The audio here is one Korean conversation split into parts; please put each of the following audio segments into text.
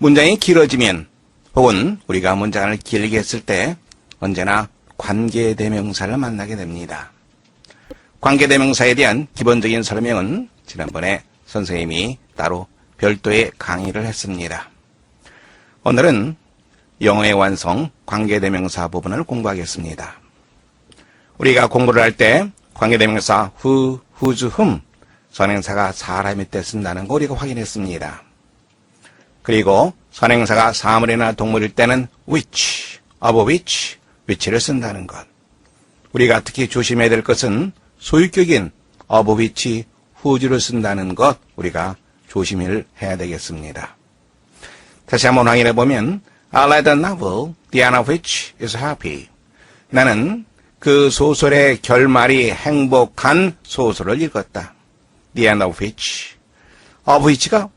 문장이 길어지면 혹은 우리가 문장을 길게 했을 때 언제나 관계대명사를 만나게 됩니다. 관계대명사에 대한 기본적인 설명은 지난번에 선생님이 따로 별도의 강의를 했습니다. 오늘은 영어의 완성 관계대명사 부분을 공부하겠습니다. 우리가 공부를 할 때 관계대명사 who, whose, whom 선행사가 사람일 때 쓴다는 거 우리가 확인했습니다. 그리고 선행사가 사물이나 동물일 때는 which, of which를 쓴다는 것. 우리가 특히 조심해야 될 것은 소유격인 of which, whose를 쓴다는 것 우리가 조심을 해야 되겠습니다. 다시 한번 확인해 보면 I read a novel, the end of which is happy. 나는 그 소설의 결말이 행복한 소설을 읽었다. The end of which가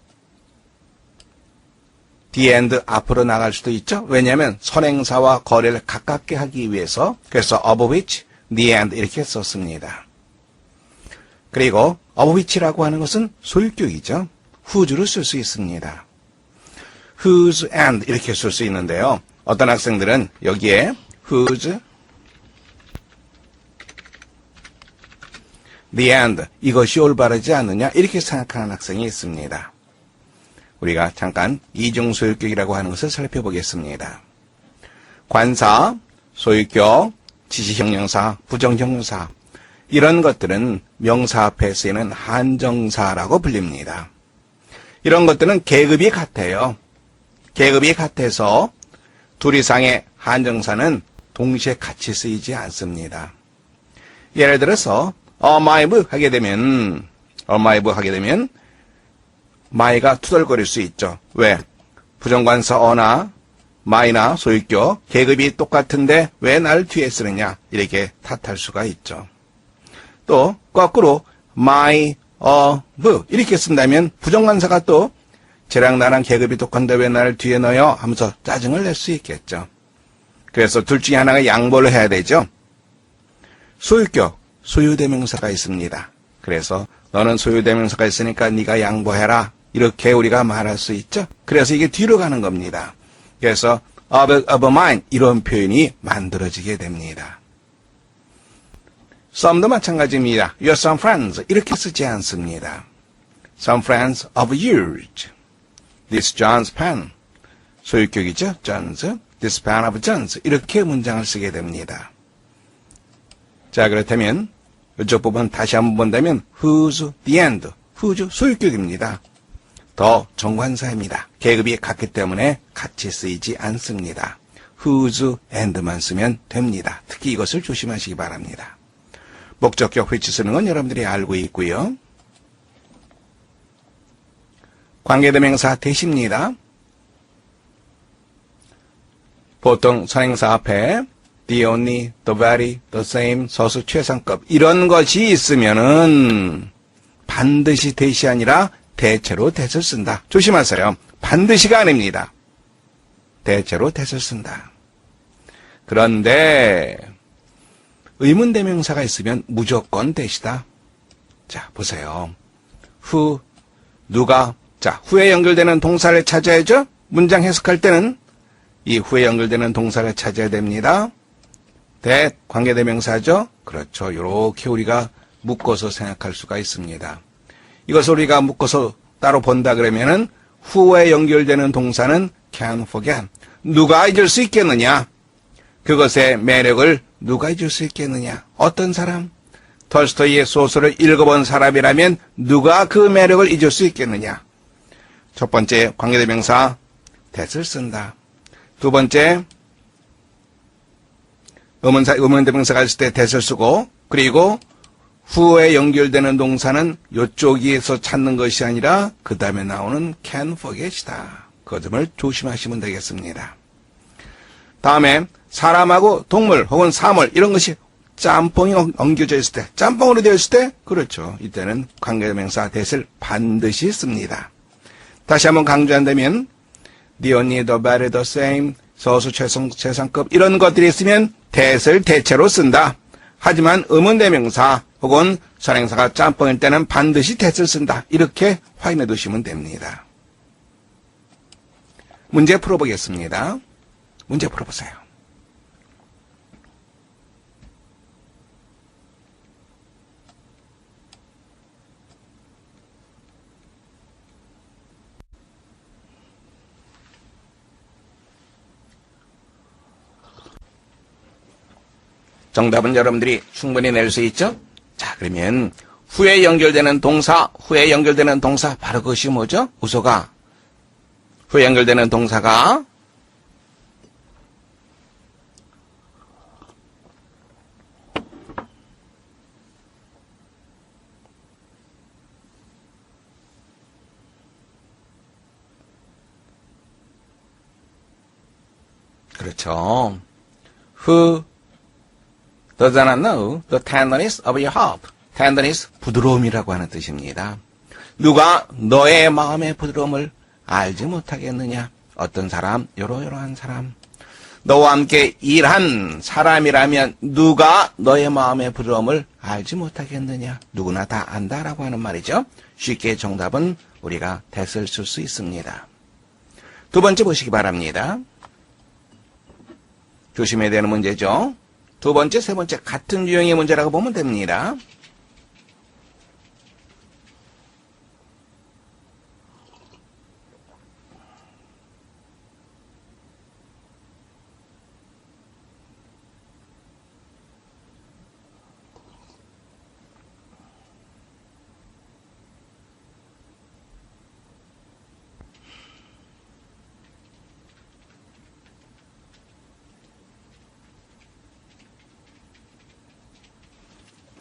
the end 앞으로 나갈 수도 있죠. 왜냐하면 선행사와 거래를 가깝게 하기 위해서 그래서 of which, the end 이렇게 썼습니다. 그리고 of which라고 하는 것은 소유격이죠. whose를 쓸 수 있습니다. whose and 이렇게 쓸 수 있는데요. 어떤 학생들은 여기에 whose, the end 이것이 올바르지 않느냐 이렇게 생각하는 학생이 있습니다. 우리가 잠깐 이중소유격이라고 하는 것을 살펴보겠습니다. 관사, 소유격, 지시형용사, 부정형용사 이런 것들은 명사 앞에 쓰이는 한정사라고 불립니다. 이런 것들은 계급이 같아요. 계급이 같아서 둘 이상의 한정사는 동시에 같이 쓰이지 않습니다. 예를 들어서 arrive 하게 되면 my가 투덜거릴 수 있죠. 왜? 부정관사 어나 my나 소유격 계급이 똑같은데 왜 날 뒤에 쓰느냐 이렇게 탓할 수가 있죠. 또 거꾸로 my, 이렇게 쓴다면 부정관사가 또 쟤랑 나랑 계급이 똑같은데 왜 나를 뒤에 넣어요? 하면서 짜증을 낼 수 있겠죠. 그래서 둘 중에 하나가 양보를 해야 되죠. 소유격, 소유대명사가 있습니다. 그래서 너는 소유대명사가 있으니까 네가 양보해라. 이렇게 우리가 말할 수 있죠. 그래서 이게 뒤로 가는 겁니다. 그래서 of mine 이런 표현이 만들어지게 됩니다. some도 마찬가지입니다. Your some friends 이렇게 쓰지 않습니다. Some friends of yours. This John's pen. 소유격이죠. John's. This pen of John's. 이렇게 문장을 쓰게 됩니다. 자, 그렇다면 이쪽 부분 다시 한번 본다면 whose, the end. whose 소유격입니다. 더 정관사입니다. 계급이 같기 때문에 같이 쓰이지 않습니다. whose and만 쓰면 됩니다. 특히 이것을 조심하시기 바랍니다. 목적격 which 쓰는 건 여러분들이 알고 있고요. 관계대명사 대시입니다. 보통 선행사 앞에 the only, the very, the same, 서수 최상급 이런 것이 있으면은 반드시 대시 아니라 대체로 that을 쓴다. 조심하세요. 반드시가 아닙니다. 대체로 that을 쓴다. 그런데 의문대명사가 있으면 무조건 that이다. 자, 보세요. who, 누가, 자, who에 연결되는 동사를 찾아야죠. 문장 해석할 때는 이 who에 연결되는 동사를 찾아야 됩니다. that, 관계대명사죠. 그렇죠. 이렇게 우리가 묶어서 생각할 수가 있습니다. 이것을 우리가 묶어서 따로 본다 그러면은 who에 연결되는 동사는 can forget. 누가 잊을 수 있겠느냐? 그것의 매력을 누가 잊을 수 있겠느냐? 어떤 사람? 톨스토이의 소설을 읽어본 사람이라면 누가 그 매력을 잊을 수 있겠느냐? 첫 번째 관계대명사 that을 쓴다. 두 번째 의문대명사가 있을 때 that을 쓰고 그리고 who에 연결되는 동사는 이쪽에서 찾는 것이 아니라 그 다음에 나오는 can forget이다. 그 점을 조심하시면 되겠습니다. 다음에 사람하고 동물 혹은 사물 이런 것이 짬뽕이 엉겨져 있을 때, 짬뽕으로 되어 있을 때 그렇죠. 이때는 관계대명사 that을 반드시 씁니다. 다시 한번 강조한다면 the only, the very, the same, 서수 최상급 이런 것들이 있으면 that을 대체로 쓴다. 하지만 의문대명사 혹은 선행사가 짬뽕일 때는 반드시 that을 쓴다. 이렇게 확인해 두시면 됩니다. 문제 풀어보겠습니다. 문제 풀어보세요. 정답은 여러분들이 충분히 낼 수 있죠? 자, 그러면 후에 연결되는 동사 바로 그것이 뭐죠? 우소가. 후에 연결되는 동사가 그렇죠. Who does not know the tenderness of your heart? tenderness, 부드러움이라고 하는 뜻입니다. 누가 너의 마음의 부드러움을 알지 못하겠느냐? 어떤 사람? 요러요러한 사람. 너와 함께 일한 사람이라면 누가 너의 마음의 부드러움을 알지 못하겠느냐? 누구나 다 안다라고 하는 말이죠. 쉽게 정답은 우리가 that을 쓸 수 있습니다. 두 번째 보시기 바랍니다. 조심해야 되는 문제죠. 두 번째, 세 번째 같은 유형의 문제라고 보면 됩니다.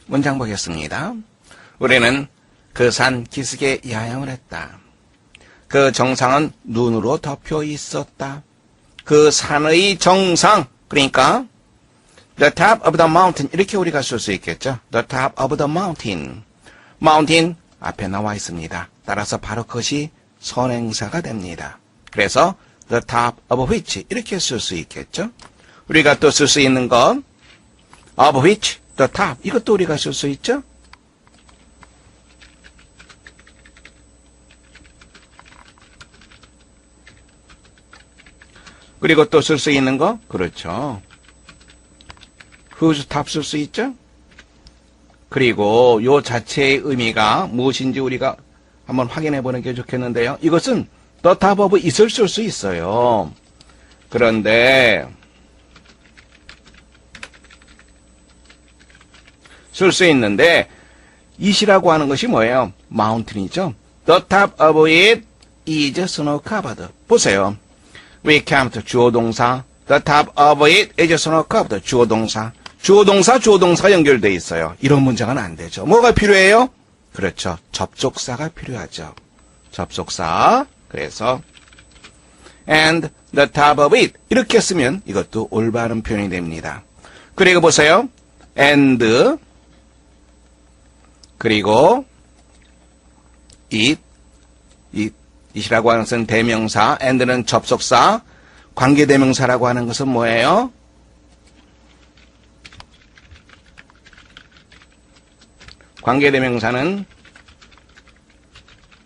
문장 보겠습니다. 우리는 그 산 기슭에 야영을 했다. 그 정상은 눈으로 덮여 있었다. 그 산의 정상, 그러니까 the top of the mountain, 이렇게 우리가 쓸 수 있겠죠. the top of the mountain. mountain 앞에 나와 있습니다. 따라서 바로 그것이 선행사가 됩니다. 그래서 the top of which 이렇게 쓸 수 있겠죠. 우리가 또 쓸 수 있는 건 of which the top, 이것도 우리가 쓸 수 있죠? 그리고 또 쓸 수 있는 거? 그렇죠. whose top 쓸 수 있죠? 그리고 요 자체의 의미가 무엇인지 우리가 한번 확인해 보는 게 좋겠는데요. 이것은 the top of it을 쓸 수 있어요. 그런데 쓸 수 있는데 it이라고 하는 것이 뭐예요? mountain이죠. The top of it is snow covered. 보세요. We camped 주어 동사. The top of it is snow covered. 주어 동사. 주어 동사 연결되어 있어요. 이런 문장은 안 되죠. 뭐가 필요해요? 그렇죠. 접속사가 필요하죠. 접속사. 그래서 and the top of it 이렇게 쓰면 이것도 올바른 표현이 됩니다. 그리고 보세요. and 그리고 it이라고 하는 것은 대명사, and는 접속사, 관계대명사라고 하는 것은 뭐예요? 관계대명사는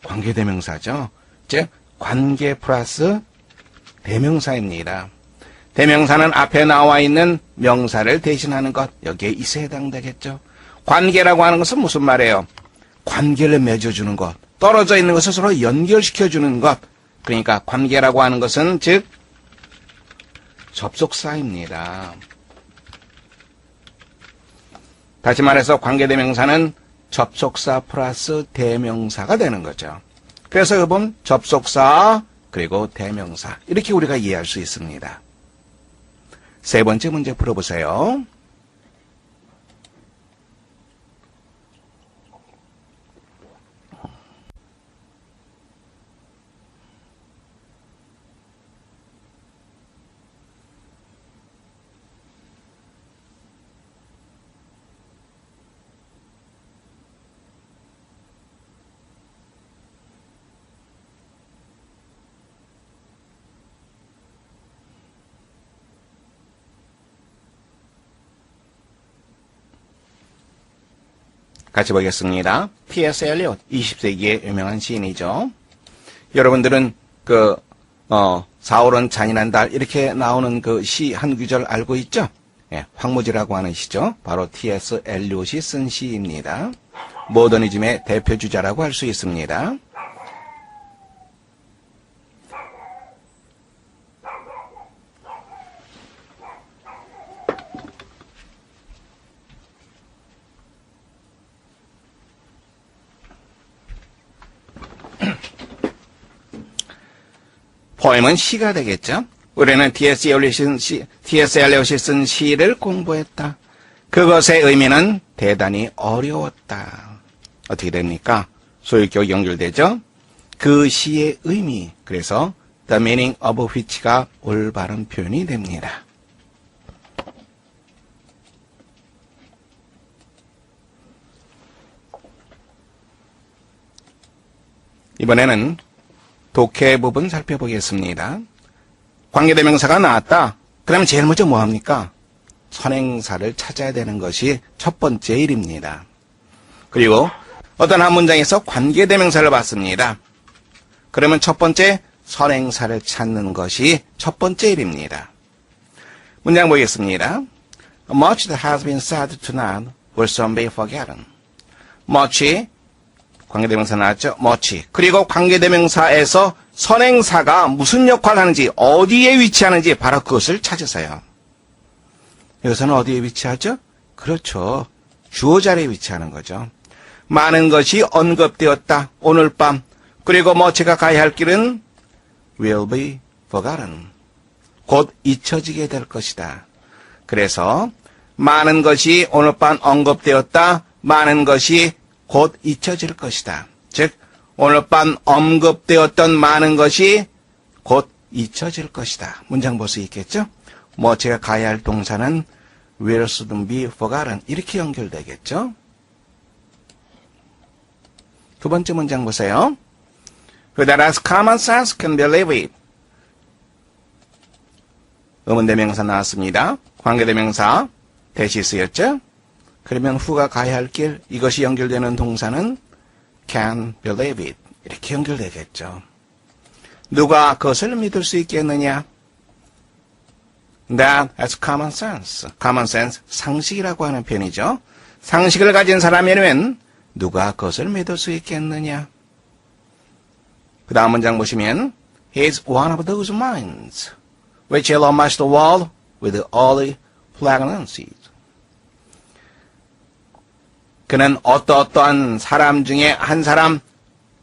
관계대명사죠. 즉 관계 플러스 대명사입니다. 대명사는 앞에 나와 있는 명사를 대신하는 것, 여기에 it에 해당되겠죠. 관계라고 하는 것은 무슨 말이에요? 관계를 맺어주는 것, 떨어져 있는 것을 서로 연결시켜주는 것. 그러니까 관계라고 하는 것은 즉 접속사입니다. 다시 말해서 관계대명사는 접속사 플러스 대명사가 되는 거죠. 그래서 여러분 접속사 그리고 대명사 이렇게 우리가 이해할 수 있습니다. 세 번째 문제 풀어보세요. 같이 보겠습니다. T.S. 엘리엇, 20세기의 유명한 시인이죠. 여러분들은 4월은 잔인한 달 이렇게 나오는 그 시 한 구절 알고 있죠? 예, 황무지라고 하는 시죠. 바로 T.S. 엘리엇이 쓴 시입니다. 모더니즘의 대표주자라고 할 수 있습니다. 포엠은 시가 되겠죠. 우리는 T.S. 엘리엇이 쓴 시를 공부했다. 그것의 의미는 대단히 어려웠다. 어떻게 됩니까? 소유격 연결되죠? 그 시의 의미, 그래서 the meaning of which가 올바른 표현이 됩니다. 이번에는 독해 부분 살펴보겠습니다. 관계대명사가 나왔다. 그러면 제일 먼저 뭐합니까? 선행사를 찾아야 되는 것이 첫 번째 일입니다. 그리고 어떤 한 문장에서 관계대명사를 봤습니다. 그러면 첫 번째 선행사를 찾는 것이 첫 번째 일입니다. 문장 보겠습니다. Much that has been said tonight will soon be forgotten. Much 관계대명사 나왔죠? much. 그리고 관계대명사에서 선행사가 무슨 역할을 하는지, 어디에 위치하는지 바로 그것을 찾으세요. 여기서는 어디에 위치하죠? 그렇죠. 주어 자리에 위치하는 거죠. 많은 것이 언급되었다. 오늘 밤. 그리고 제가 가야 할 길은 will be forgotten. 곧 잊혀지게 될 것이다. 그래서 많은 것이 오늘 밤 언급되었다. 많은 것이 곧 잊혀질 것이다. 즉 오늘 밤 언급되었던 많은 것이 곧 잊혀질 것이다. 문장 볼 수 있겠죠? 제가 가야 할 동사는 will soon be forgotten. 이렇게 연결되겠죠? 두 번째 문장 보세요. Who that has common sense can believe it. 의문대명사 나왔습니다. 관계대명사 대시 쓰였죠? 그러면 who가 가야 할 길, 이것이 연결되는 동사는 can believe it. 이렇게 연결되겠죠. 누가 그것을 믿을 수 있겠느냐? That has common sense. common sense, 상식이라고 하는 표현이죠. 상식을 가진 사람이라면 누가 그것을 믿을 수 있겠느냐? 그 다음 문장 보시면 He is one of those minds which allow much the world with early pregnancies. 그는 어떠한 사람 중에 한 사람,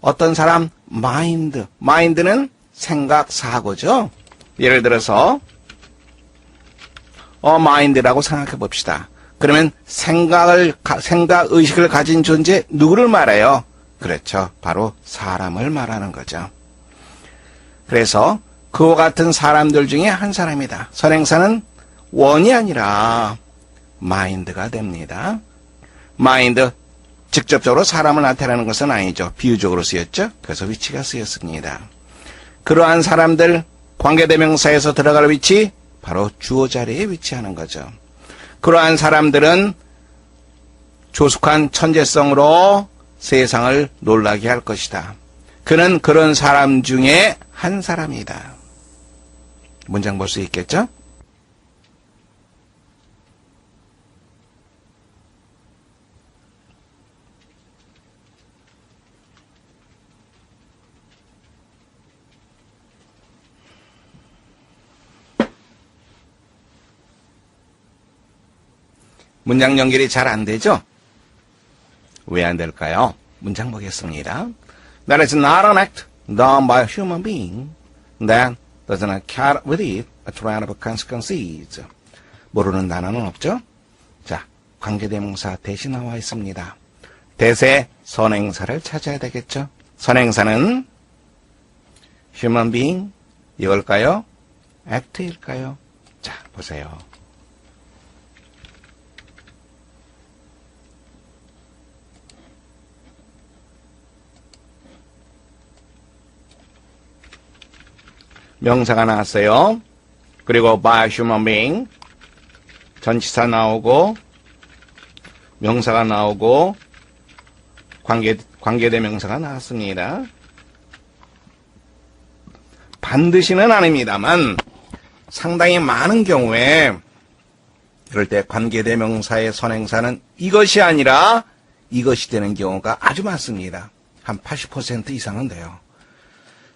어떤 사람? 마인드. 마인드는 생각, 사고죠. 예를 들어서 마인드라고 생각해 봅시다. 그러면 생각, 의식을 가진 존재, 누구를 말해요? 그렇죠. 바로 사람을 말하는 거죠. 그래서 그와 같은 사람들 중에 한 사람이다. 선행사는 원이 아니라 마인드가 됩니다. 마인드, 직접적으로 사람을 나타내는 것은 아니죠. 비유적으로 쓰였죠. 그래서 위치가 쓰였습니다. 그러한 사람들, 관계대명사에서 들어갈 위치, 바로 주어 자리에 위치하는 거죠. 그러한 사람들은 조숙한 천재성으로 세상을 놀라게 할 것이다. 그는 그런 사람 중에 한 사람이다. 문장 볼 수 있겠죠? 문장 연결이 잘 안 되죠? 왜 안 될까요? 문장 보겠습니다. That is not an act done by a human being that does not carry with it a train of consequences. 모르는 단어는 없죠? 자, 관계대명사 대신 나와 있습니다. 대세 선행사를 찾아야 되겠죠? 선행사는 human being 이걸까요? act일까요? 자, 보세요. 명사가 나왔어요. 그리고 by human being 전치사 나오고 명사가 나오고 관계대명사가 나왔습니다. 반드시는 아닙니다만 상당히 많은 경우에 이럴 때 관계대명사의 선행사는 이것이 아니라 이것이 되는 경우가 아주 많습니다. 한 80% 이상은 돼요.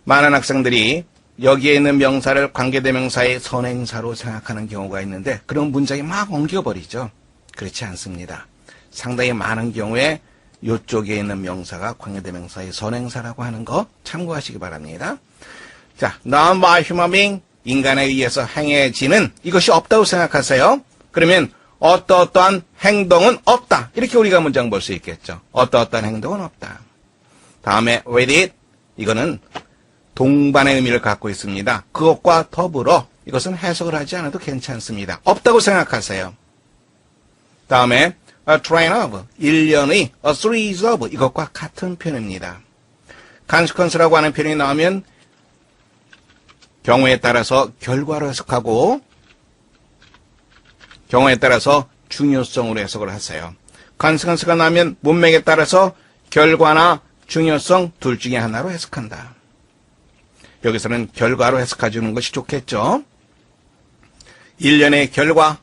많은 학생들이 여기에 있는 명사를 관계대명사의 선행사로 생각하는 경우가 있는데 그런 문장이 막 엉겨버리죠. 그렇지 않습니다. 상당히 많은 경우에 이쪽에 있는 명사가 관계대명사의 선행사라고 하는 거 참고하시기 바랍니다. 자, non by human being, 인간에 의해서 행해지는 이것이 없다고 생각하세요. 그러면 어떠어떠한 행동은 없다. 이렇게 우리가 문장 볼 수 있겠죠. 어떠어떠한 행동은 없다. 다음에 with it, 이거는 동반의 의미를 갖고 있습니다. 그것과 더불어 이것은 해석을 하지 않아도 괜찮습니다. 없다고 생각하세요. 다음에 a train of, 일련의 a series of, 이것과 같은 표현입니다. consequence라고 하는 표현이 나오면 경우에 따라서 결과로 해석하고 경우에 따라서 중요성으로 해석을 하세요. consequence가 나오면 문맥에 따라서 결과나 중요성 둘 중에 하나로 해석한다. 여기서는 결과로 해석해주는 것이 좋겠죠. 일련의 결과.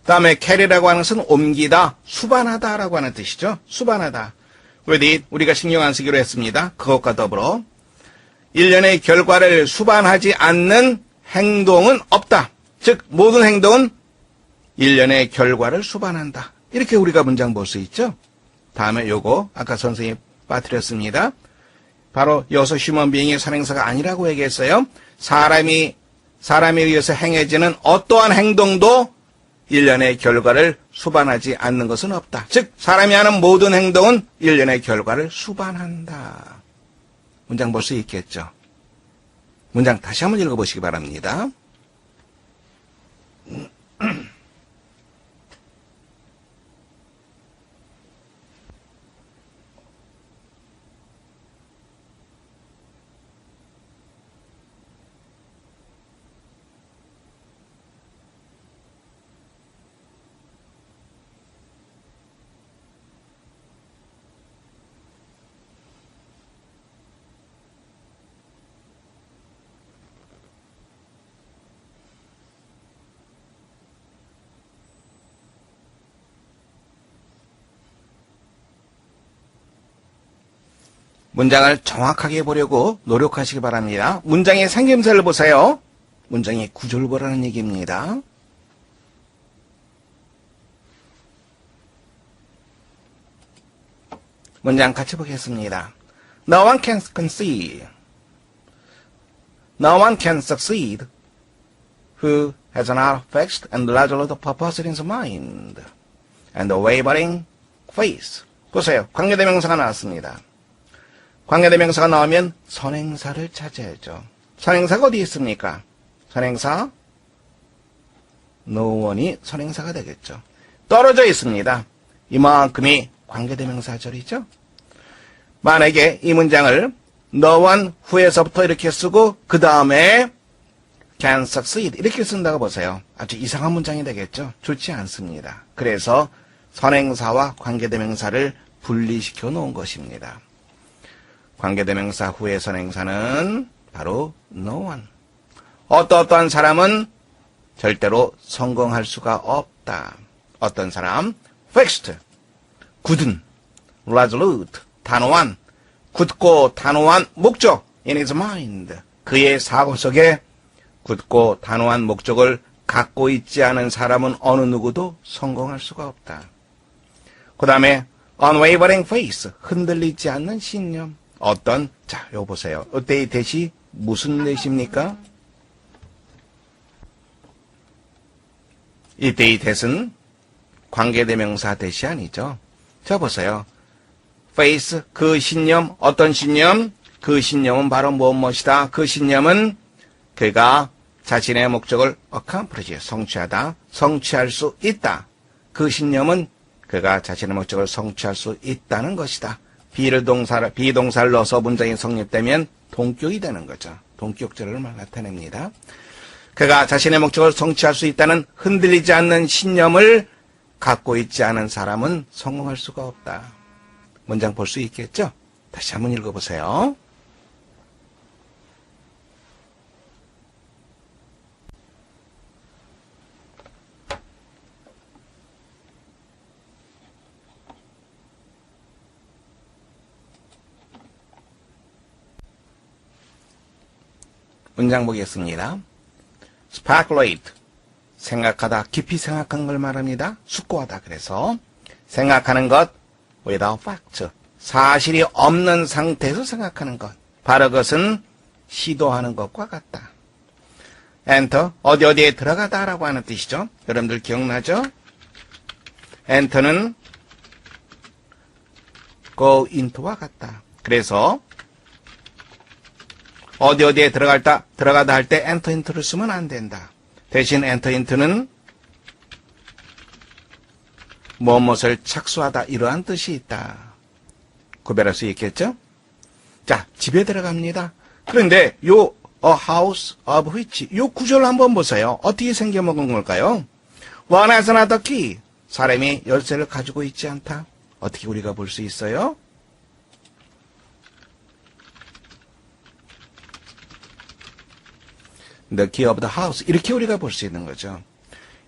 다음에 carry라고 하는 것은 옮기다, 수반하다라고 하는 뜻이죠. 수반하다. with it, 우리가 신경 안 쓰기로 했습니다. 그것과 더불어 일련의 결과를 수반하지 않는 행동은 없다. 즉 모든 행동은 일련의 결과를 수반한다. 이렇게 우리가 문장 볼 수 있죠. 다음에 요거 아까 선생님이 빠뜨렸습니다. 바로 여기서 휴먼 비잉의 선행사가 아니라고 얘기했어요. 사람에 의해서 행해지는 어떠한 행동도 일련의 결과를 수반하지 않는 것은 없다. 즉 사람이 하는 모든 행동은 일련의 결과를 수반한다. 문장 볼 수 있겠죠. 문장 다시 한번 읽어보시기 바랍니다. 문장을 정확하게 보려고 노력하시기 바랍니다. 문장의 생김새를 보세요. 문장의 구조를 보라는 얘기입니다. 문장 같이 보겠습니다. No one can concede. No one can succeed who has not fixed and resolute purpose in his mind and a wavering faith. 보세요. 관계대명사가 나왔습니다. 관계대명사가 나오면 선행사를 찾아야죠. 선행사가 어디 있습니까? 선행사 no one이 선행사가 되겠죠. 떨어져 있습니다. 이만큼이 관계대명사절이죠. 만약에 이 문장을 no one 후에서부터 이렇게 쓰고 그 다음에 can succeed 이렇게 쓴다고 보세요. 아주 이상한 문장이 되겠죠. 좋지 않습니다. 그래서 선행사와 관계대명사를 분리시켜 놓은 것입니다. 관계대명사 후의 선행사는 바로 no one. 어떠한 사람은 절대로 성공할 수가 없다. 어떤 사람? fixed, 굳은, resolute, 단호한, 굳고 단호한 목적, in his mind. 그의 사고 속에 굳고 단호한 목적을 갖고 있지 않은 사람은 어느 누구도 성공할 수가 없다. 그 다음에 unwavering faith, 흔들리지 않는 신념. 자, 요거 보세요. 이때의 대시 무슨 대시입니까? 이때의 대신 관계대명사 대시 아니죠. 자, 보세요. faith, 그 신념, 어떤 신념? 그 신념은 바로 무엇이다? 그 신념은 그가 자신의 목적을 accomplish, 성취하다, 성취할 수 있다. 그 신념은 그가 자신의 목적을 성취할 수 있다는 것이다. 비동사를 넣어서 문장이 성립되면 동격이 되는 거죠. 동격절을 나타냅니다. 그가 자신의 목적을 성취할 수 있다는 흔들리지 않는 신념을 갖고 있지 않은 사람은 성공할 수가 없다. 문장 볼 수 있겠죠? 다시 한번 읽어보세요. 문장 보겠습니다. speculate, 생각하다, 깊이 생각한 걸 말합니다. 숙고하다. 그래서 생각하는 것 without fact, 사실이 없는 상태에서 생각하는 것. 바로 그것은 시도하는 것과 같다. enter, 어디에 들어가다라고 하는 뜻이죠. 여러분들 기억나죠? enter는 go into와 같다. 그래서 어디에 들어가다 할 때 enter into를 쓰면 안 된다. 대신 enter into는 무엇을 착수하다 이러한 뜻이 있다. 구별할 수 있겠죠? 자, 집에 들어갑니다. 그런데 요 a house of which 요 구조를 한번 보세요. 어떻게 생겨먹은 걸까요? One has another key. 사람이 열쇠를 가지고 있지 않다. 어떻게 우리가 볼 수 있어요? The key of the house. 이렇게 우리가 볼 수 있는 거죠.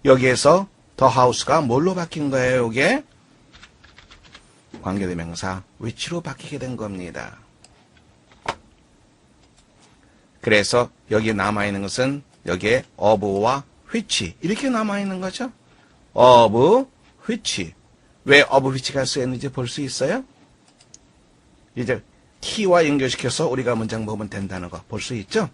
여기에서 the house가 뭘로 바뀐 거예요, 이게? 관계대명사 which로 바뀌게 된 겁니다. 그래서 여기에 남아있는 것은 여기에 of와 which 이렇게 남아있는 거죠. of which. 왜 of which가 쓰였는지 볼 수 있어요? 이제 key와 연결시켜서 우리가 문장 보면 된다는 거 볼 수 있죠?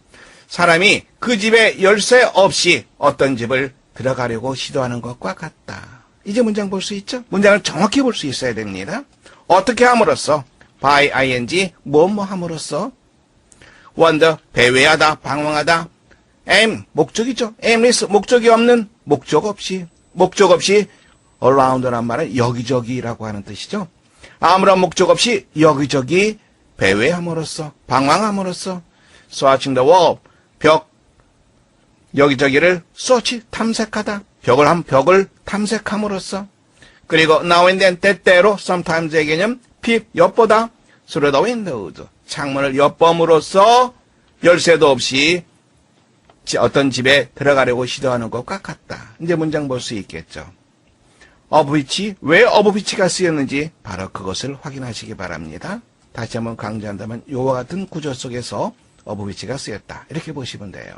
사람이 그 집에 열쇠 없이 어떤 집을 들어가려고 시도하는 것과 같다. 이제 문장 볼 수 있죠? 문장을 정확히 볼 수 있어야 됩니다. 어떻게 함으로써 by ing 뭐 함으로써 wonder 배회하다 방황하다 aim 목적이죠. aimless 목적이 없는 목적 없이 around란 말은 여기저기라고 하는 뜻이죠. 아무런 목적 없이 여기저기 배회함으로써 방황함으로써 searching the wall 벽 여기저기를 search 탐색하다 벽을 탐색함으로써 그리고 now and then 때때로 sometimes의 개념 peep 엿보다 through the windows 창문을 엿봄으로써 열쇠도 없이 어떤 집에 들어가려고 시도하는 것과 같다. 이제 문장 볼 수 있겠죠. of which, 왜 of which가 쓰였는지 바로 그것을 확인하시기 바랍니다. 다시 한번 강조한다면 이와 같은 구조 속에서 of which가 쓰였다. 이렇게 보시면 돼요.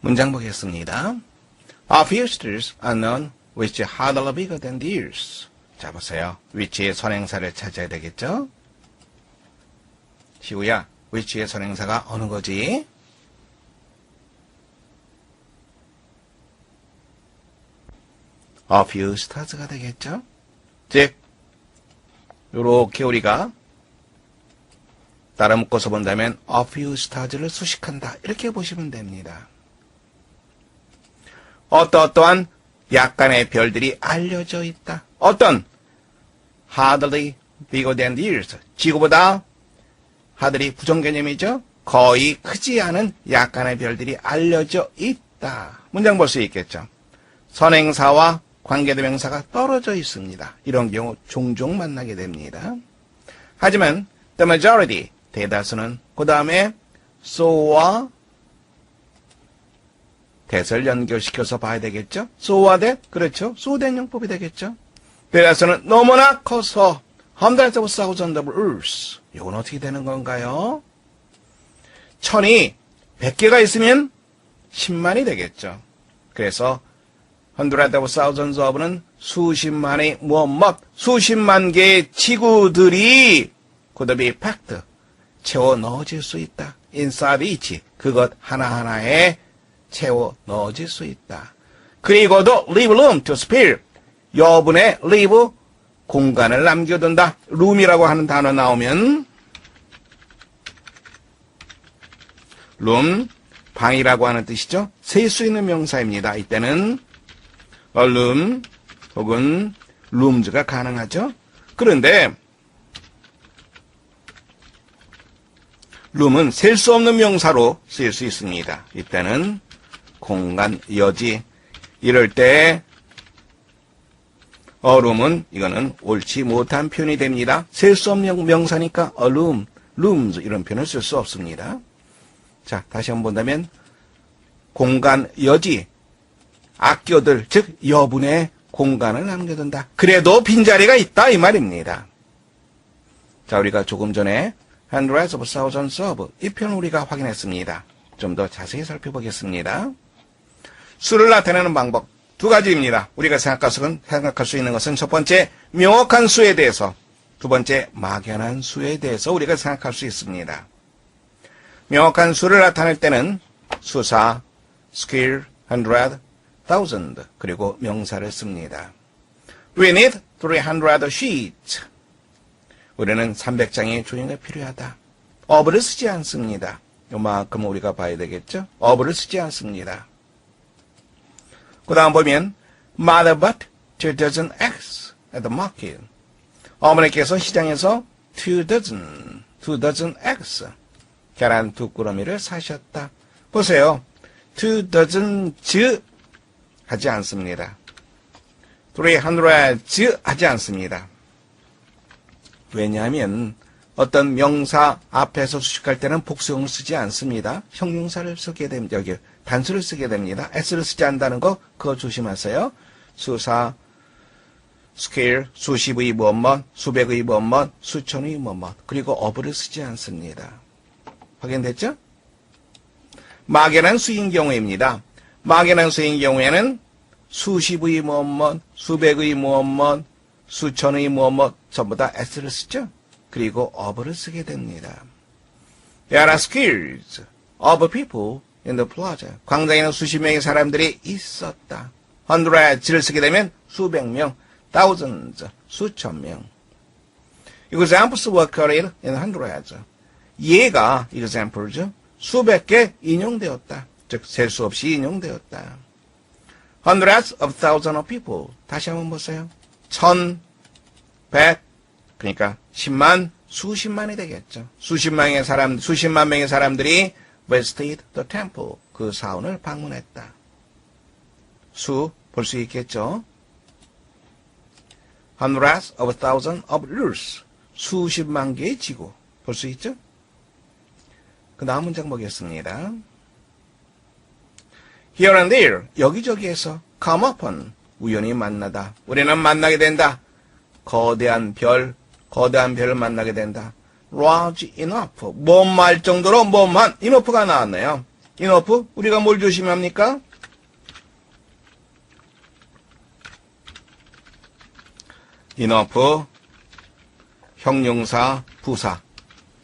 문장 보겠습니다. A few streets are known which are hardly bigger than theirs. 자, 보세요. which의 선행사를 찾아야 되겠죠? 시우야, which의 선행사가 어느 거지? A few stars가 되겠죠? 즉, 요렇게 우리가 따라 묶어서 본다면 a few stars를 수식한다. 이렇게 보시면 됩니다. 어떠한 약간의 별들이 알려져 있다. 어떤 hardly bigger than theirs. 지구보다 hardly 부정개념이죠. 거의 크지 않은 약간의 별들이 알려져 있다. 문장 볼 수 있겠죠. 선행사와 관계대명사가 떨어져 있습니다. 이런 경우 종종 만나게 됩니다. 하지만 the majority, 대다수는 그 다음에 so와 that을 연결시켜서 봐야 되겠죠? so와 that, 그렇죠? so that 용법이 되겠죠? 대다수는 너무나 커서 hundreds of thousands of earths. 이건 어떻게 되는 건가요? 천이 100개가 있으면 10만이 되겠죠. 그래서 hundreds of thousands of는 수십만의 수십만 개의 지구들이 could be packed, 채워 넣어질 수 있다. inside each, 그것 하나하나에 채워 넣어질 수 있다. 그리고도 leave room to spare, 여분의 leave, 공간을 남겨둔다. room이라고 하는 단어 나오면 room, 방이라고 하는 뜻이죠. 셀 수 있는 명사입니다. 이때는 a room 혹은 rooms가 가능하죠. 그런데 room은 셀 수 없는 명사로 쓰일 수 있습니다. 이때는 공간, 여지, 이럴 때 a room은 이거는 옳지 못한 표현이 됩니다. 셀 수 없는 명사니까 a room, rooms 이런 표현을 쓸 수 없습니다. 자, 다시 한번 본다면 공간, 여지, 아껴들, 즉 여분의 공간을 남겨둔다. 그래도 빈자리가 있다 이 말입니다. 자, 우리가 조금 전에 hundreds of thousands of 이 표현 우리가 확인했습니다. 좀 더 자세히 살펴보겠습니다. 수를 나타내는 방법 두 가지입니다. 우리가 생각할 수 있는 것은 첫 번째 명확한 수에 대해서, 두 번째 막연한 수에 대해서 우리가 생각할 수 있습니다. 명확한 수를 나타낼 때는 수사, square, hundred, thousand 그리고 명사를 씁니다. We need 300 sheets. 우리는 300장의 종이가 필요하다. of를 쓰지 않습니다. 요만큼 우리가 봐야 되겠죠? of를 쓰지 않습니다. 그 다음 보면 Mother bought 2 dozen eggs at the market. 어머니께서 시장에서 2 dozen eggs 계란 2꾸러미를 사셨다. 보세요. 2 dozens 하지 않습니다. 300s 하지 않습니다. 왜냐하면 어떤 명사 앞에서 수식할 때는 복수형을 쓰지 않습니다. 형용사를 쓰게 됩니다. 여기 단수를 쓰게 됩니다. s를 쓰지 않는다는 거 그거 조심하세요. 수사, 스케일, 수십의 뭐뭐, 수백의 뭐뭐, 수천의 뭐뭐 그리고 of를 쓰지 않습니다. 확인됐죠? 막연한 수인 경우입니다. 막연한 수인 경우에는 수십의 뭐뭐, 수백의 뭐뭐, 수천의 뭐뭐 전부 다 s를 쓰죠. 그리고 of를 쓰게 됩니다. There are squares of people in the plaza. 광장에는 수십 명의 사람들이 있었다. hundreds를 쓰게 되면 수백 명, thousands, 수천 명. Examples were quoted in hundreds. 예가 example죠. 수백 개 인용되었다. 즉, 셀 수 없이 인용되었다. Hundreds of thousands of people. 다시 한번 보세요. 1000, 100, 그러니까 10만, 수십만이 되겠죠. 수십만 명의 사람들이 visited the temple. 그 사원을 방문했다. 수 볼 수 있겠죠. Hundreds of thousands of earths. 수십만 개의 지구. 볼 수 있죠? 그 다음 문장 보겠습니다. Here and there. 여기저기에서 come upon. 우연히 만나다. 우리는 만나게 된다. 거대한 별을 만나게 된다. large enough. 몸할 정도로 몸한. enough가 나왔네요. enough. 우리가 뭘 조심합니까? enough. 형용사, 부사.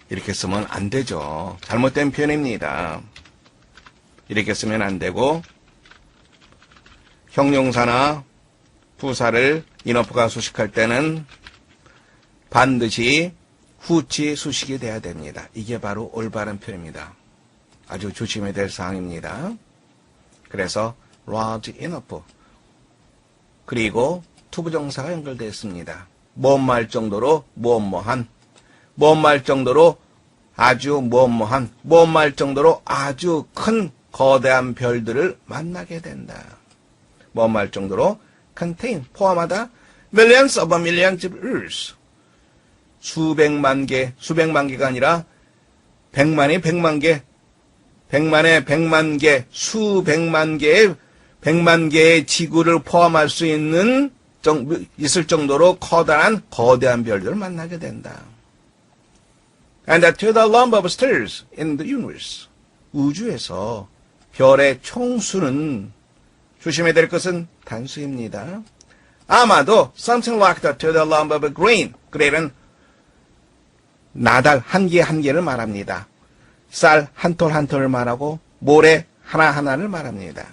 이렇게 쓰면 안 되죠. 잘못된 표현입니다. 이렇게 쓰면 안 되고, 형용사나 부사를 enough가 수식할 때는 반드시 후치 수식이 돼야 됩니다. 이게 바로 올바른 표현입니다. 아주 조심해야 될 사항입니다. 그래서 large enough 그리고 투부정사가 연결되어 있습니다. 뭐뭐할 정도로 뭐뭐한, 뭐뭐할 정도로 아주 뭐뭐한, 뭐뭐할 정도로 아주 큰 거대한 별들을 만나게 된다. 뭐뭐할 정도로 contain 포함하다 millions of millions of earths 수백만 개가 아니라 백만이 백만 개, 백만의 백만 개, 수백만 개의 백만 개의 지구를 포함할 수 있을 정도로 거대한 별들을 만나게 된다. And to the number of stars in the universe. 우주에서 별의 총수는 조심해야 될 것은 단수입니다. 아마도 something like that to the number of a grain. grain은 나달 한 개 한 개를 말합니다. 쌀 한 톨 한 톨을 말하고 모래 하나하나를 말합니다.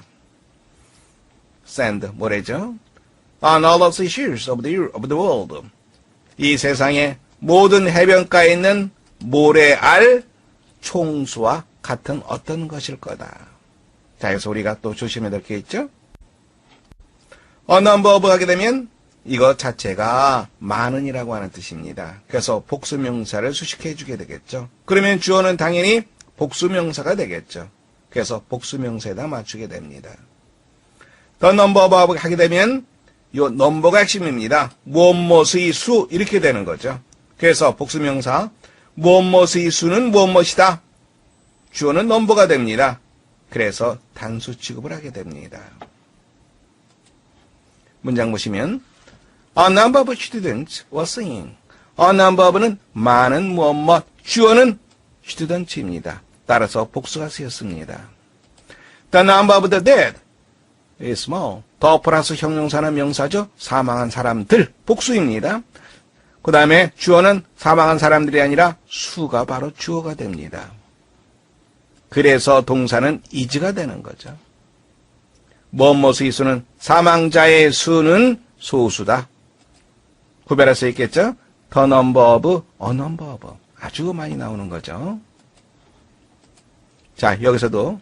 sand, 모래죠. On all of the seashores of the world. 이 세상의 모든 해변가에 있는 모래알 총수와 같은 어떤 것일 거다. 자, 그래서 우리가 또 조심해야 될 게 있죠? A number of 하게 되면 이거 자체가 많은이라고 하는 뜻입니다. 그래서 복수명사를 수식해 주게 되겠죠. 그러면 주어는 당연히 복수명사가 되겠죠. 그래서 복수명사에다 맞추게 됩니다. The number of 하게 되면 요 넘버가 핵심입니다. 무엇무엇의 수 이렇게 되는 거죠. 그래서 복수명사 무엇무엇의 수는 무엇무엇이다. 주어는 넘버가 됩니다. 그래서 단수 취급을 하게 됩니다. 문장 보시면 A number of students were singing. A number of는 많은 무엇무엇, 주어는 students입니다. 따라서 복수가 쓰였습니다. The number of the dead is small. 더 플러스 형용사는 명사죠. 사망한 사람들, 복수입니다. 그 다음에 주어는 사망한 사람들이 아니라 수가 바로 주어가 됩니다. 그래서 동사는 is가 되는 거죠. 무엇무엇의 수는 사망자의 수는 소수다. 구별할 수 있겠죠? The number of, a number of. 아주 많이 나오는 거죠. 자, 여기서도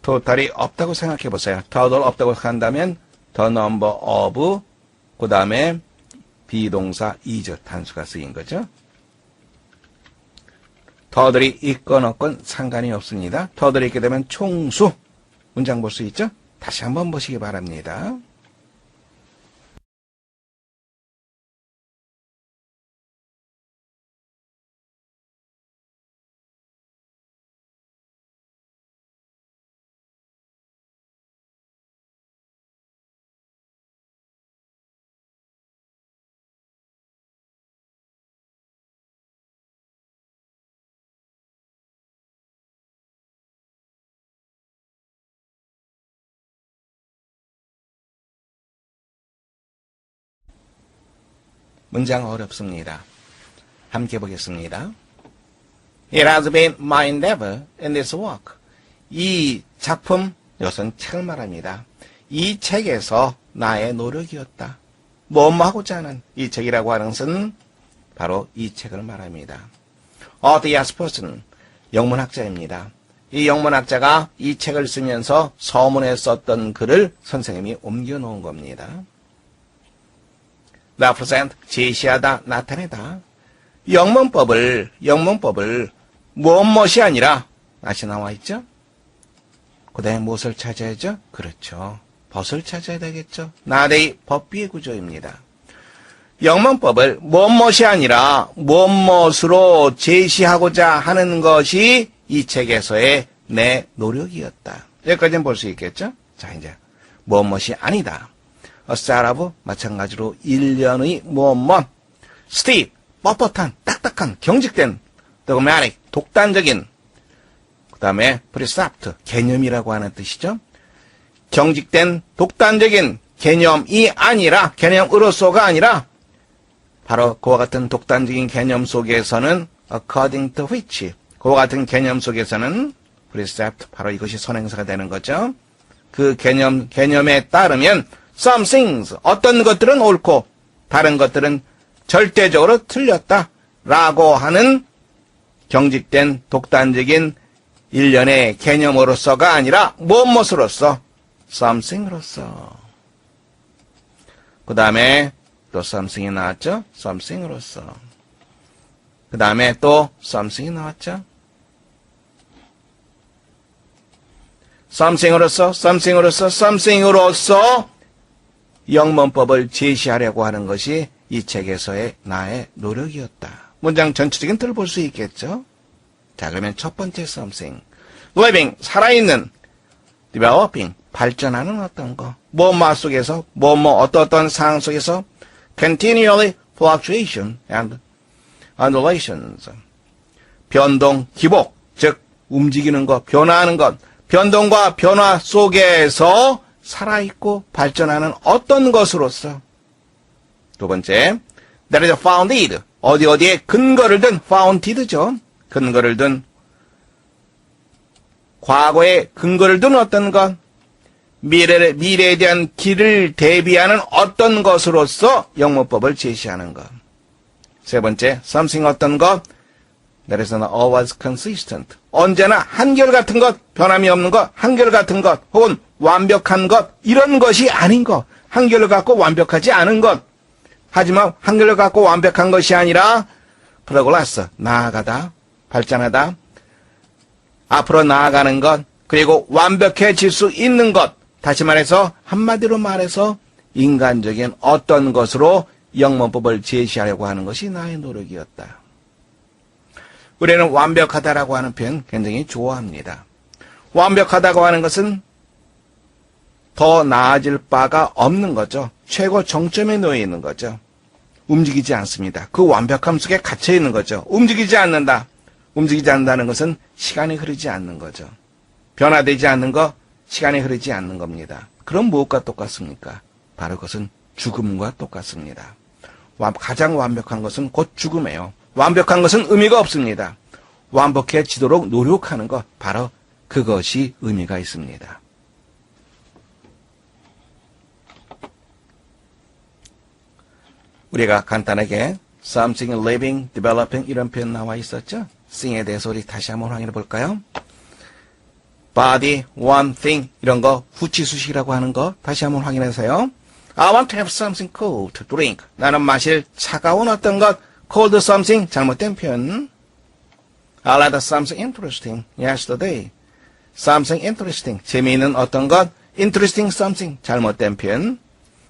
total이 없다고 생각해 보세요. total 없다고 한다면 the number of, 그 다음에 비동사 is 단수가 쓰인 거죠. total이 있건 없건 상관이 없습니다. total이 있게 되면 총수. 문장 볼 수 있죠? 다시 한번 보시기 바랍니다. 문장 어렵습니다. 함께 보겠습니다. It has been my endeavor in this work. 이 작품, 이것은 책을 말합니다. 이 책에서 나의 노력이었다. 뭐뭐 하고자 하는 이 책이라고 하는 것은 바로 이 책을 말합니다. 어디아스 퍼슨, 영문학자입니다. 이 영문학자가 이 책을 쓰면서 서문에 썼던 글을 선생님이 옮겨 놓은 겁니다. represent, 제시하다, 나타내다. 영문법을 무엇이 아니라 다시 나와 있죠? 그 다음에 무엇을 찾아야죠? 그렇죠. 벗을 찾아야 되겠죠. 나대의 법비의 구조입니다. 영문법을 무엇이 아니라 무엇으로 제시하고자 하는 것이 이 책에서의 내 노력이었다. 여기까지는 볼 수 있겠죠? 자, 이제 무엇이 아니다. 쌀아부 마찬가지로 1년의 무엇 스티브 뻣뻣한 딱딱한 경직된 dogmatic 독단적인 그 다음에 precept 개념이라고 하는 뜻이죠. 경직된 독단적인 개념이 아니라 개념으로서가 아니라 바로 그와 같은 독단적인 개념 속에서는 according to which 그와 같은 개념 속에서는 precept 바로 이것이 선행사가 되는 거죠. 그 개념에 따르면 some things, 어떤 것들은 옳고 다른 것들은 절대적으로 틀렸다 라고 하는 경직된 독단적인 일련의 개념으로서가 아니라 무엇으로서 something으로서. 그 다음에 또 something이 나왔죠. something으로서. 그 다음에 또 something이 나왔죠. something으로서 영문법을 제시하려고 하는 것이 이 책에서의 나의 노력이었다. 문장 전체적인 틀을 볼 수 있겠죠? 자, 그러면 첫 번째 something. living, 살아있는. developing, 발전하는 어떤 거. 무엇 속에서, 어떤 상황 속에서 continually fluctuation and undulations. 변동, 기복, 즉 움직이는 것, 변화하는 것. 변동과 변화 속에서 살아있고 발전하는 어떤 것으로서. 두 번째, that is founded. 어디에 근거를 둔 founded죠. 근거를 둔 과거에 근거를 둔 어떤 것. 미래에 대한 길을 대비하는 어떤 것으로서 영문법을 제시하는 것. 세 번째, something 어떤 것. That is not always consistent. 언제나 한결같은 것, 변함이 없는 것, 한결같은 것, 혹은 완벽한 것, 이런 것이 아닌 것. 한결같고 완벽하지 않은 것. 하지만 한결같고 완벽한 것이 아니라 progress, 나아가다, 발전하다, 앞으로 나아가는 것, 그리고 완벽해질 수 있는 것. 다시 말해서 한마디로 말해서 인간적인 어떤 것으로 영문법을 제시하려고 하는 것이 나의 노력이었다. 우리는 완벽하다라고 하는 표현 굉장히 좋아합니다. 완벽하다고 하는 것은 더 나아질 바가 없는 거죠. 최고 정점에 놓여 있는 거죠. 움직이지 않습니다. 그 완벽함 속에 갇혀 있는 거죠. 움직이지 않는다. 움직이지 않는다는 것은 시간이 흐르지 않는 거죠. 변화되지 않는 것, 시간이 흐르지 않는 겁니다. 그럼 무엇과 똑같습니까? 바로 그것은 죽음과 똑같습니다. 가장 완벽한 것은 곧 죽음이에요. 완벽한 것은 의미가 없습니다. 완벽해지도록 노력하는 것, 바로 그것이 의미가 있습니다. 우리가 간단하게 something living, developing 이런 표현 나와 있었죠? thing에 대해서 우리 다시 한번 확인해 볼까요? body, one thing 이런 거 후치수식이라고 하는 거 다시 한번 확인해서요. I want to have something cold to drink. 나는 마실 차가운 어떤 것, cold something 잘못된 표현. I like something interesting yesterday. something interesting 재미있는 어떤 것, interesting something 잘못된 표현.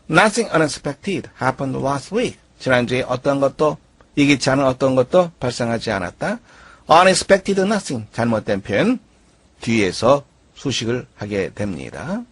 Nothing unexpected happened last week. 지난주에 어떤 것도 예기치 않은 어떤 것도 발생하지 않았다. Unexpected nothing 잘못된 표현. 뒤에서 수식을 하게 됩니다.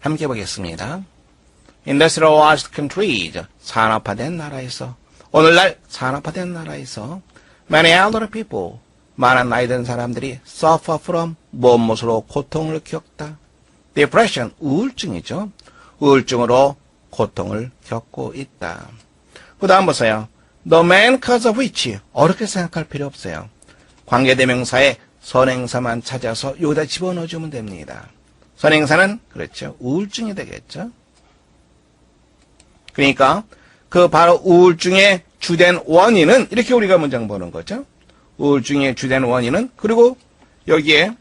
함께 보겠습니다. Industrialized countries, 산업화된 나라에서, 오늘날 산업화된 나라에서 many elderly people, 많은 나이 든 사람들이 suffer from, 무엇으로 고통을 겪다. Depression, 우울증이죠. 우울증으로 고통을 겪고 있다. 그 다음 보세요. The main cause of which, 어렵게 생각할 필요 없어요. 관계대명사에 선행사만 찾아서 여기다 집어넣어주면 됩니다. 선행사는 그렇죠. 우울증이 되겠죠. 그러니까 그 바로 우울증의 주된 원인은 이렇게 우리가 문장 보는 거죠. 우울증의 주된 원인은 그리고 여기에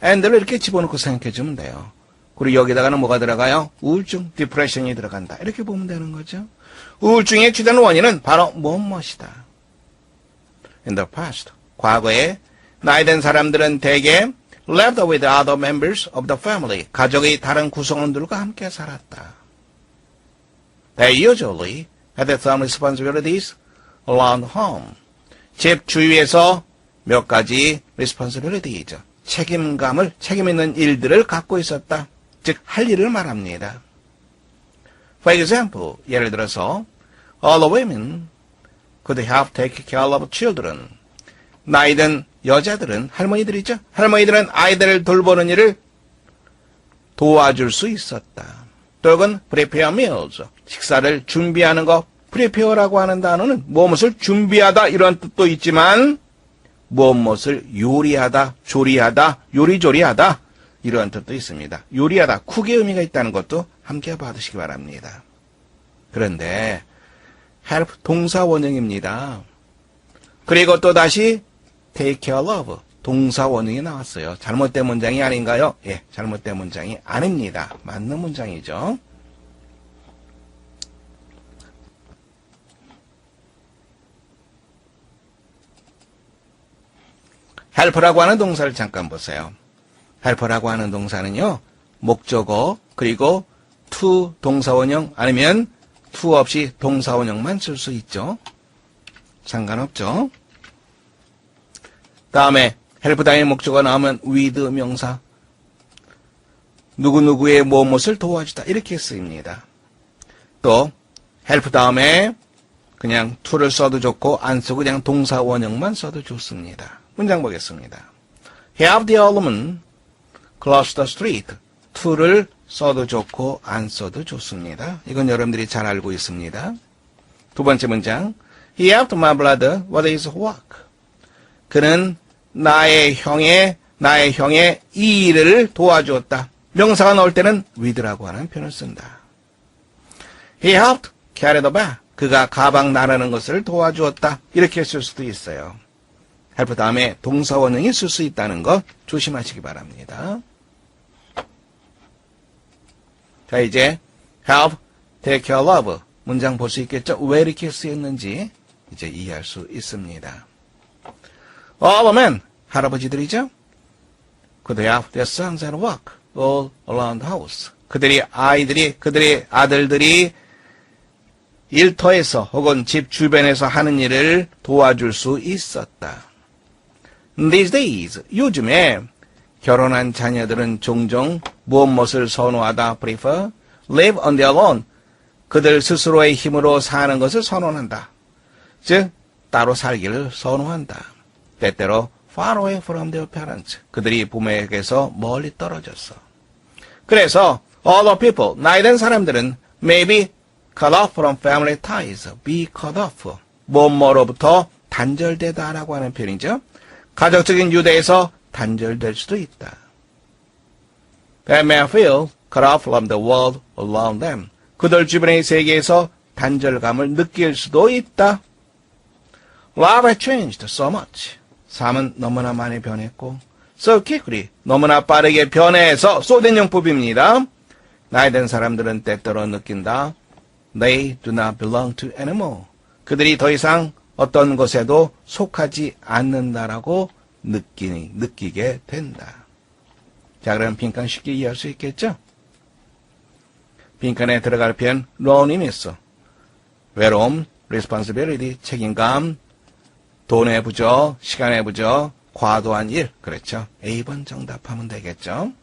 and를 이렇게 집어넣고 생각해 주면 돼요. 그리고 여기다가는 뭐가 들어가요? 우울증, 디프레션이 들어간다. 이렇게 보면 되는 거죠. 우울증의 주된 원인은 바로 무엇이다. In the past. 과거에 나이 든 사람들은 대개 lived with other members of the family. 가족의 다른 구성원들과 함께 살았다. They usually had some responsibilities around home. 집 주위에서 몇 가지 responsibilities, 책임 있는 일들을 갖고 있었다. 즉, 할 일을 말합니다. For example, 예를 들어서 all the women could help take care of children. 나이든 여자들은 할머니들이죠. 할머니들은 아이들을 돌보는 일을 도와줄 수 있었다. 또 혹은 prepare meals, 식사를 준비하는 것. prepare라고 하는 단어는 무엇을 준비하다 이런 뜻도 있지만 무엇을 요리하다, 조리하다, 요리조리하다 이런 뜻도 있습니다. 요리하다, 쿡의 의미가 있다는 것도 함께 받으시기 바랍니다. 그런데 help 동사 원형입니다. 그리고 또 다시 take care of 동사 원형이 나왔어요. 잘못된 문장이 아닌가요? 예, 잘못된 문장이 아닙니다. 맞는 문장이죠. help라고 하는 동사를 잠깐 보세요. help라고 하는 동사는요, 목적어 그리고 to 동사 원형 아니면 to 없이 동사 원형만 쓸 수 있죠. 상관없죠. 다음에 help 다음에 목적어 나오면 with 명사 누구누구의 무엇을 도와주다 이렇게 쓰입니다. 또 help 다음에 그냥 to를 써도 좋고 안 쓰고 그냥 동사 원형만 써도 좋습니다. 문장 보겠습니다. He helped the old woman cross the street. to를 써도 좋고 안 써도 좋습니다. 이건 여러분들이 잘 알고 있습니다. 두 번째 문장. He helped my brother with his work. 그는 나의 형의 이 일을 도와주었다. 명사가 나올 때는 with라고 하는 표현을 쓴다. He helped carry the bag. 그가 가방 나르는 것을 도와주었다. 이렇게 쓸 수도 있어요. help 다음에 동사 원형이 쓸 수 있다는 거 조심하시기 바랍니다. 자, 이제 help, take care of 문장 볼 수 있겠죠? 왜 이렇게 쓰였는지 이제 이해할 수 있습니다. All men, 할아버지들이죠? 그들이 help their sons at work all around the house. 그들의 아들들이 일터에서 혹은 집 주변에서 하는 일을 도와줄 수 있었다. These days, 요즘에 결혼한 자녀들은 종종 무엇을 선호하다, prefer, live on their own. 그들 스스로의 힘으로 사는 것을 선호한다. 즉, 따로 살기를 선호한다. 때때로 far away from their parents. 그들이 부모에게서 멀리 떨어졌어. 그래서 other people, 나이든 사람들은 maybe cut off from family ties, be cut off. 뭐뭐로부터 단절되다라고 하는 표현이죠. 가족적인 유대에서 단절될 수도 있다. They may feel cut off from the world around them. 그들 주변의 세계에서 단절감을 느낄 수도 있다. Life has changed so much. 삶은 너무나 많이 변했고 so quickly, 너무나 빠르게 변해서 쏘된 용법입니다. 나이든 사람들은 때때로 느낀다. They do not belong to anymore. 그들이 더 이상 어떤 것에도 속하지 않는다라고 느끼게 된다. 자, 그럼 빈칸 쉽게 이해할 수 있겠죠? 빈칸에 들어갈 표현 loneliness, 외로움, responsibility, 책임감, 돈의 부족, 시간의 부족, 과도한 일. 그렇죠? A번 정답하면 되겠죠?